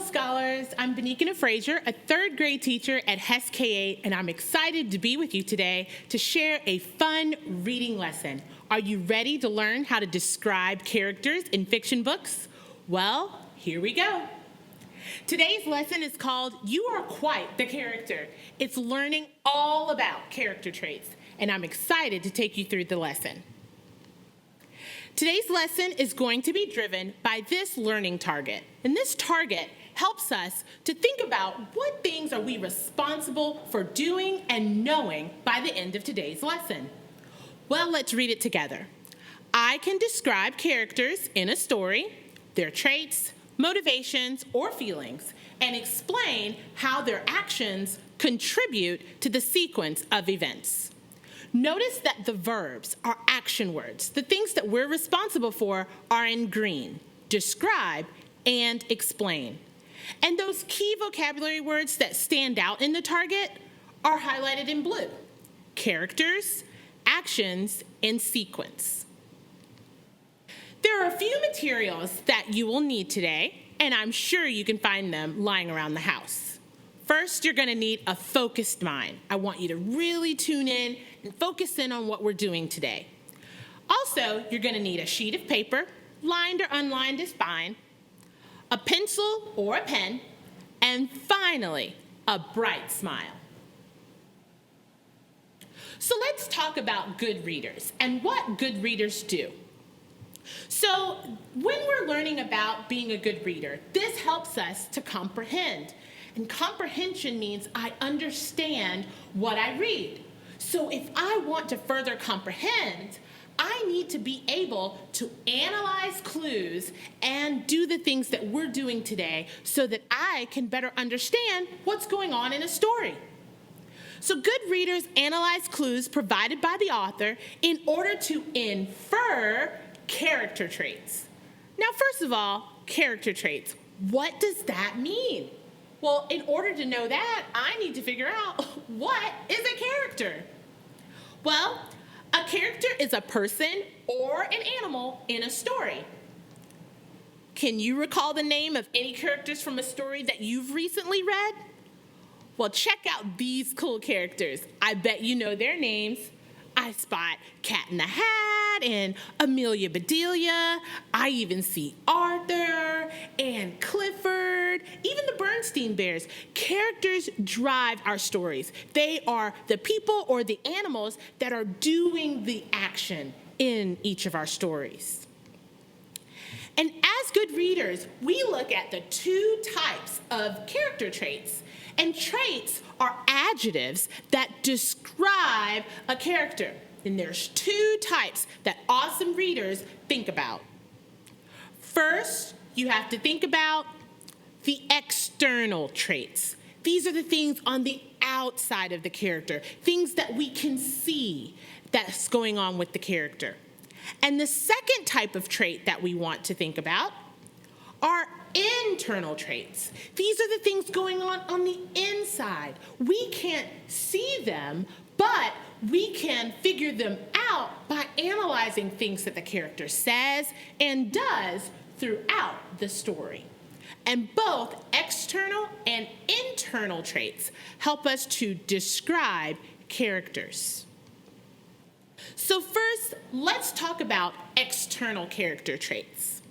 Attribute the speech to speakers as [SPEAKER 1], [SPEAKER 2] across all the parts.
[SPEAKER 1] Hello, scholars. I'm Bynikini Frazier, a third grade teacher at Hesse K-8, and I'm excited to be with you today to share a fun reading lesson. Are you ready to learn how to describe characters in fiction books? Well, here we go. Today's lesson is called You Are Quite the Character. It's learning all about character traits, and I'm excited to take you through the lesson. Today's lesson is going to be driven by this learning target, and this target helps us to think about what things are we responsible for doing and knowing by the end of today's lesson. Well, let's read it together. I can describe characters in a story, their traits, motivations, or feelings, and explain how their actions contribute to the sequence of events. Notice that the verbs are action words. The things that we're responsible for are in green: describe and explain. And those key vocabulary words that stand out in the target are highlighted in blue: characters, actions, and sequence. There are a few materials that you will need today, and I'm sure you can find them lying around the house. First, you're going to need a focused mind. I want you to really tune in and focus in on what we're doing today. Also, you're going to need a sheet of paper, lined or unlined is fine, a pencil or a pen, and finally, a bright smile. So let's talk about good readers and what good readers do. So when we're learning about being a good reader, this helps us to comprehend. And comprehension means I understand what I read. So if I want to further comprehend, I need to be able to analyze clues and do the things that we're doing today so that I can better understand what's going on in a story. So good readers analyze clues provided by the author in order to infer character traits. Now, first of all, character traits. What does that mean? Well, in order to know that, I need to figure out what is a character. Well, a character is a person or an animal in a story. Can you recall the name of any characters from a story that you've recently read? Well, check out these cool characters. I bet you know their names. I spot Cat in the Hat and Amelia Bedelia. I even see Arthur and Clifford, even the Bernstein Bears. Characters drive our stories. They are the people or the animals that are doing the action in each of our stories. And as good readers, we look at the two types of character traits. And traits are adjectives that describe a character. And there's two types that awesome readers think about. First, you have to think about the external traits. These are the things on the outside of the character, things that we can see that's going on with the character. And the second type of trait that we want to think about are internal traits. These are the things going on the inside. We can't see them, but we can figure them out by analyzing things that the character says and does throughout the story. And both external and internal traits help us to describe characters. So first, let's talk about external character traits.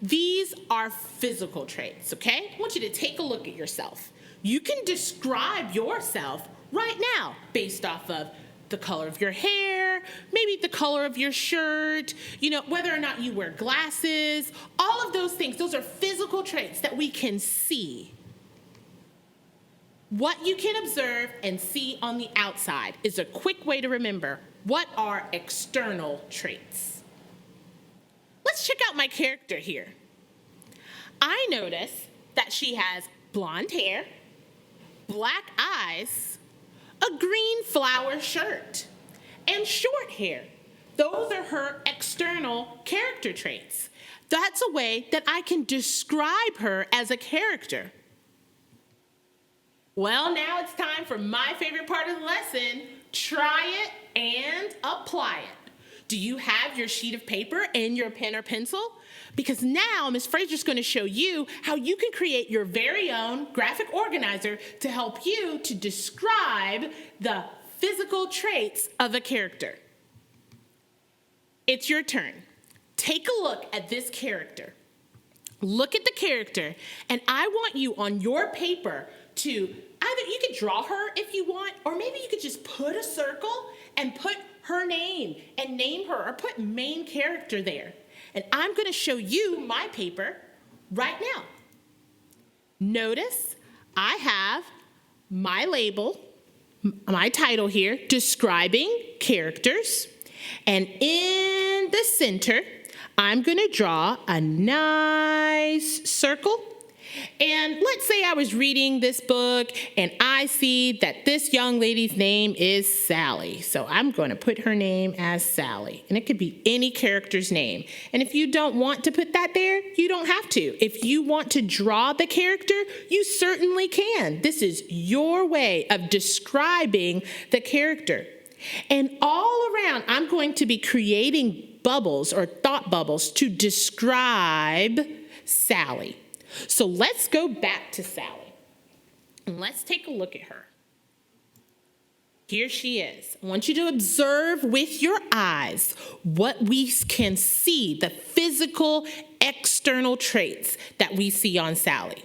[SPEAKER 1] These are physical traits, okay? I want you to take a look at yourself. You can describe yourself right now based off of the color of your hair, maybe the color of your shirt, whether or not you wear glasses, all of those things. Those are physical traits that we can see. What you can observe and see on the outside is a quick way to remember what are external traits. Let's check out my character here. I notice that she has blonde hair, black eyes, a green flower shirt, and short hair. Those are her external character traits. That's a way that I can describe her as a character. Well, now it's time for my favorite part of the lesson. Try it and apply it. Do you have your sheet of paper and your pen or pencil? Because now Ms. Frazier's going to show you how you can create your very own graphic organizer to help you to describe the physical traits of a character. It's your turn. Take a look at this character. Look at the character, and I want you on your paper to either you could draw her if you want, or maybe you could just put a circle and put her name and name her, or put main character there. And I'm going to show you my paper right now. Notice I have my label, my title here, describing characters. And in the center, I'm going to draw a nice circle. And let's say I was reading this book and I see that this young lady's name is Sally. So I'm going to put her name as Sally. And it could be any character's name. And if you don't want to put that there, you don't have to. If you want to draw the character, you certainly can. This is your way of describing the character. And all around, I'm going to be creating bubbles or thought bubbles to describe Sally. So let's go back to Sally and let's take a look at her. Here she is. I want you to observe with your eyes what we can see, the physical external traits that we see on Sally.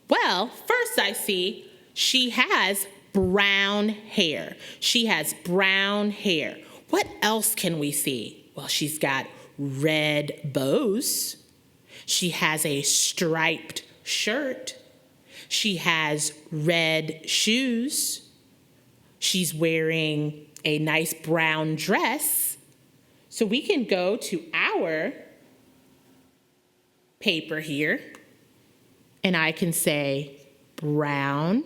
[SPEAKER 1] Well, first I see she has brown hair. She has brown hair. What else can we see? Well, she's got red bows. She has a striped shirt. She has red shoes. She's wearing a nice brown dress. So we can go to our paper here, and I can say brown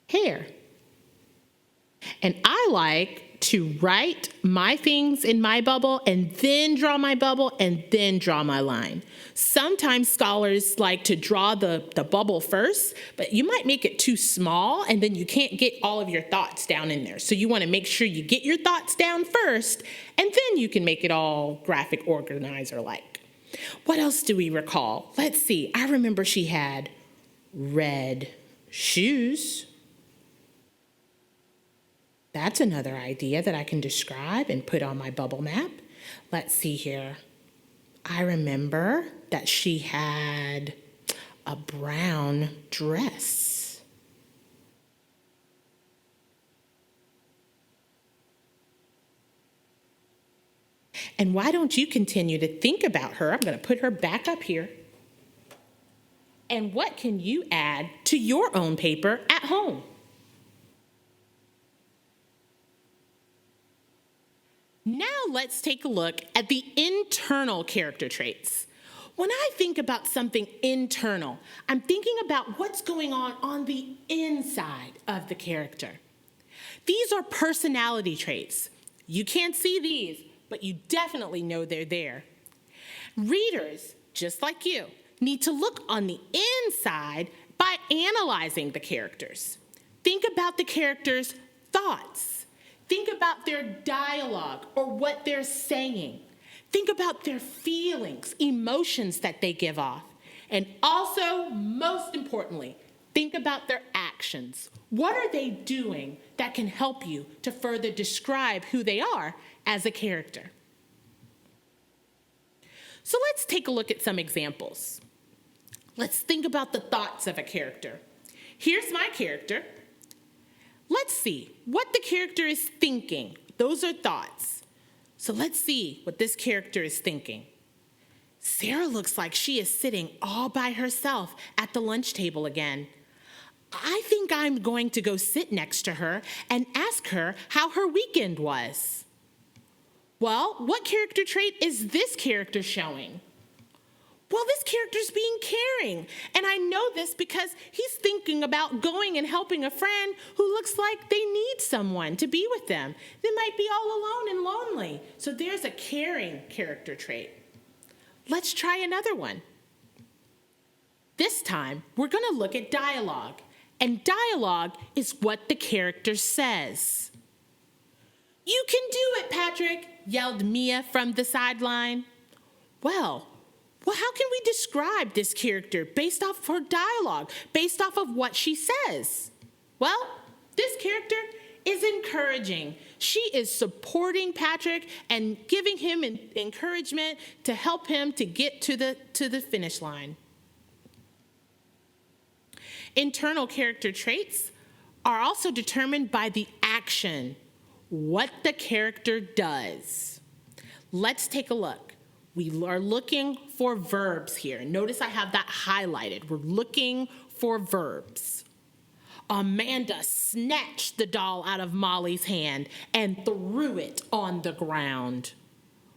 [SPEAKER 1] hair. And I like to write my things in my bubble and then draw my bubble and then draw my line. Sometimes scholars like to draw the bubble first, but you might make it too small and then you can't get all of your thoughts down in there. So you want to make sure you get your thoughts down first and then you can make it all graphic organizer-like. What else do we recall? Let's see. I remember she had red shoes. That's another idea that I can describe and put on my bubble map. Let's see here. I remember that she had a brown dress. And why don't you continue to think about her? I'm going to put her back up here. And what can you add to your own paper at home? Now let's take a look at the internal character traits. When I think about something internal, I'm thinking about what's going on the inside of the character. These are personality traits. You can't see these, but you definitely know they're there. Readers, just like you, need to look on the inside by analyzing the characters. Think about the characters' thoughts. Think about their dialogue or what they're saying. Think about their feelings, emotions that they give off. And also, most importantly, think about their actions. What are they doing that can help you to further describe who they are as a character? So let's take a look at some examples. Let's think about the thoughts of a character. Here's my character. Let's see what the character is thinking. Those are thoughts. So let's see what this character is thinking. Sarah looks like she is sitting all by herself at the lunch table again. I think I'm going to go sit next to her and ask her how her weekend was. Well, what character trait is this character showing? Well, this character's being caring, and I know this because he's thinking about going and helping a friend who looks like they need someone to be with them. They might be all alone and lonely. So there's a caring character trait. Let's try another one. This time, we're going to look at dialogue, and dialogue is what the character says. "You can do it, Patrick," yelled Mia from the sideline. Well, how can we describe this character based off her dialogue, based off of what she says? Well, this character is encouraging. She is supporting Patrick and giving him encouragement to help him to get to the finish line. Internal character traits are also determined by the action, what the character does. Let's take a look. We are looking for verbs here. Notice I have that highlighted. We're looking for verbs. Amanda snatched the doll out of Molly's hand and threw it on the ground.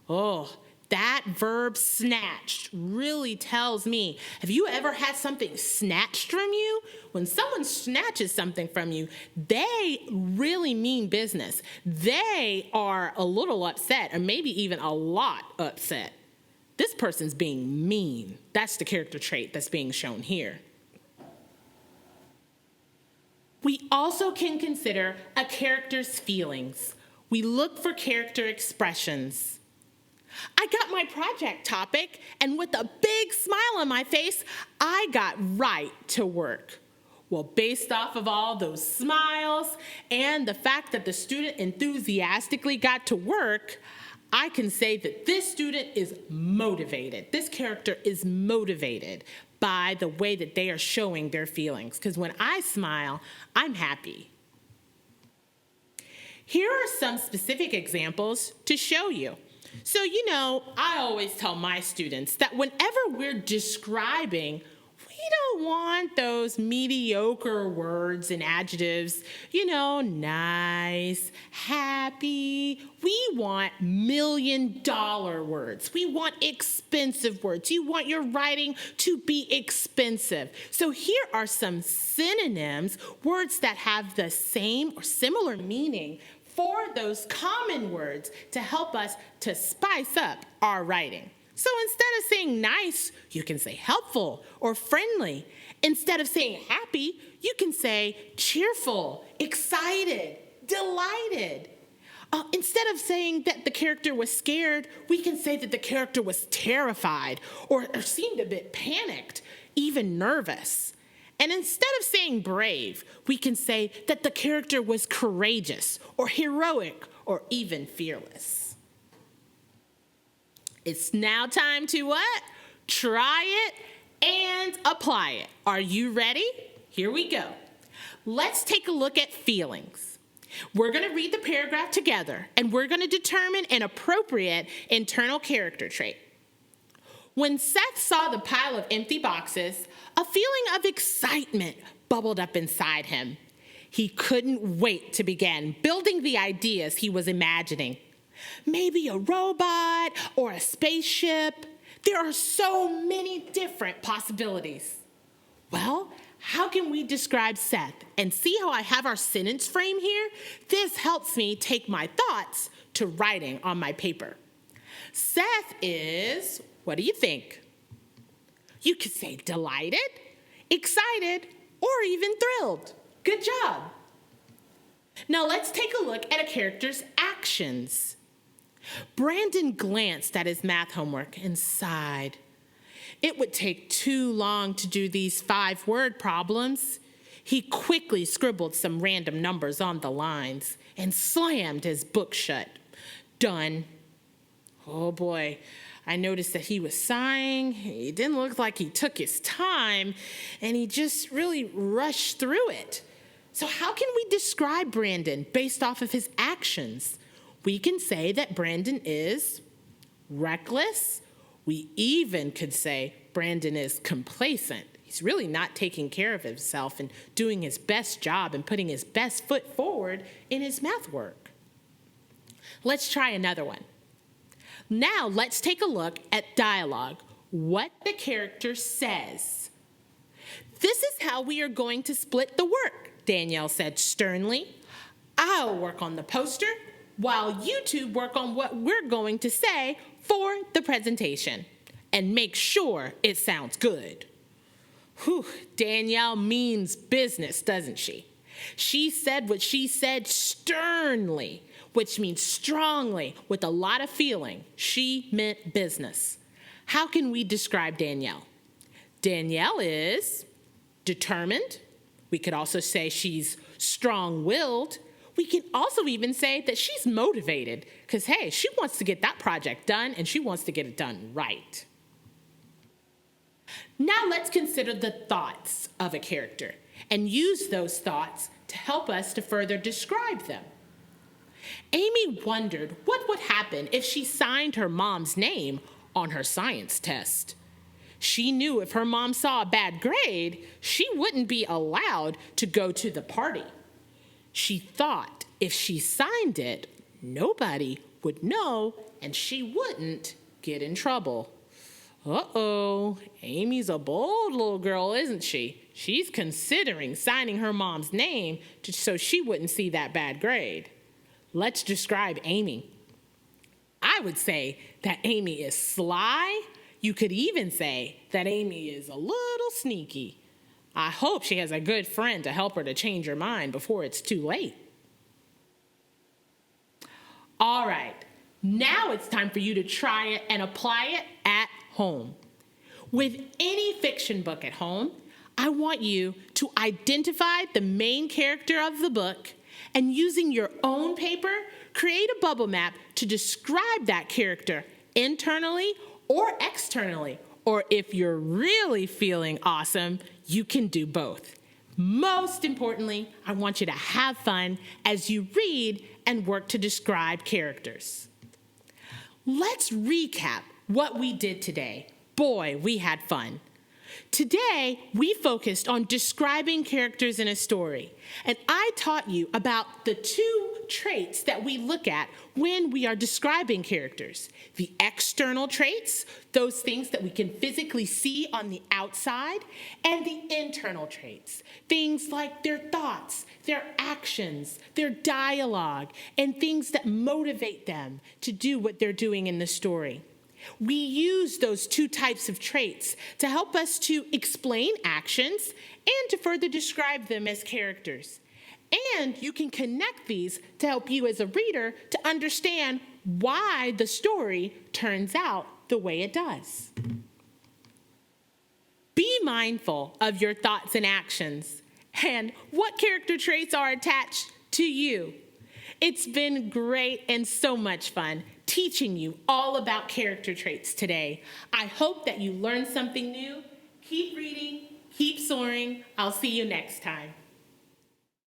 [SPEAKER 1] Oh, that verb snatched really tells me, have you ever had something snatched from you? When someone snatches something from you, they really mean business. They are a little upset, or maybe even a lot upset. This person's being mean. That's the character trait that's being shown here. We also can consider a character's feelings. We look for character expressions. I got my project topic, and with a big smile on my face, I got right to work. Well, based off of all those smiles and the fact that the student enthusiastically got to work, I can say that this student is motivated. This character is motivated by the way that they are showing their feelings. Because when I smile, I'm happy. Here are some specific examples to show you. So, I always tell my students that whenever we're describing, we don't want those mediocre words and adjectives, nice, happy. We want $1 million words. We want expensive words. You want your writing to be expensive. So here are some synonyms, words that have the same or similar meaning for those common words to help us to spice up our writing. So instead of saying nice, you can say helpful or friendly. Instead of saying happy, you can say cheerful, excited, delighted. Instead of saying that the character was scared, we can say that the character was terrified or seemed a bit panicked, even nervous. And instead of saying brave, we can say that the character was courageous or heroic or even fearless. It's now time to what? Try it and apply it. Are you ready? Here we go. Let's take a look at feelings. We're going to read the paragraph together, and we're going to determine an appropriate internal character trait. When Seth saw the pile of empty boxes, a feeling of excitement bubbled up inside him. He couldn't wait to begin building the ideas he was imagining. Maybe a robot or a spaceship. There are so many different possibilities. Well, how can we describe Seth? And see how I have our sentence frame here? This helps me take my thoughts to writing on my paper. Seth is, what do you think? You could say delighted, excited, or even thrilled. Good job. Now let's take a look at a character's actions. Brandon glanced at his math homework and sighed. It would take too long to do these 5-word problems. He quickly scribbled some random numbers on the lines and slammed his book shut. Done. Oh boy, I noticed that he was sighing. He didn't look like he took his time, and he just really rushed through it. So how can we describe Brandon based off of his actions? We can say that Brandon is reckless. We even could say Brandon is complacent. He's really not taking care of himself and doing his best job and putting his best foot forward in his math work. Let's try another one. Now let's take a look at dialogue, what the character says. This is how we are going to split the work, Danielle said sternly. I'll work on the poster while you two work on what we're going to say for the presentation. And make sure it sounds good. Whew, Danielle means business, doesn't she? She said what she said sternly. which means strongly with a lot of feeling. She meant business. How can we describe Danielle? Danielle is determined. We could also say she's strong-willed. We can also even say that she's motivated because, hey, she wants to get that project done and she wants to get it done right. Now let's consider the thoughts of a character and use those thoughts to help us to further describe them. Amy wondered what would happen if she signed her mom's name on her science test. She knew if her mom saw a bad grade, she wouldn't be allowed to go to the party. She thought if she signed it, nobody would know and she wouldn't get in trouble. Uh-oh, Amy's a bold little girl, isn't she? She's considering signing her mom's name so she wouldn't see that bad grade. Let's describe Amy. I would say that Amy is sly. You could even say that Amy is a little sneaky. I hope she has a good friend to help her to change her mind before it's too late. All right, now it's time for you to try it and apply it at home. With any fiction book at home, I want you to identify the main character of the book and using your own paper, create a bubble map to describe that character internally or externally. Or if you're really feeling awesome, you can do both. Most importantly, I want you to have fun as you read and work to describe characters. Let's recap what we did today. Boy, we had fun. Today, we focused on describing characters in a story, and I taught you about the two traits that we look at when we are describing characters. The external traits, those things that we can physically see on the outside, and the internal traits, things like their thoughts, their actions, their dialogue, and things that motivate them to do what they're doing in the story. We use those two types of traits to help us to explain actions and to further describe them as characters. And you can connect these to help you as a reader to understand why the story turns out the way it does. Be mindful of your thoughts and actions and what character traits are attached to you. It's been great and so much fun teaching you all about character traits today. I hope that you learned something new. Keep reading, keep soaring. I'll see you next time.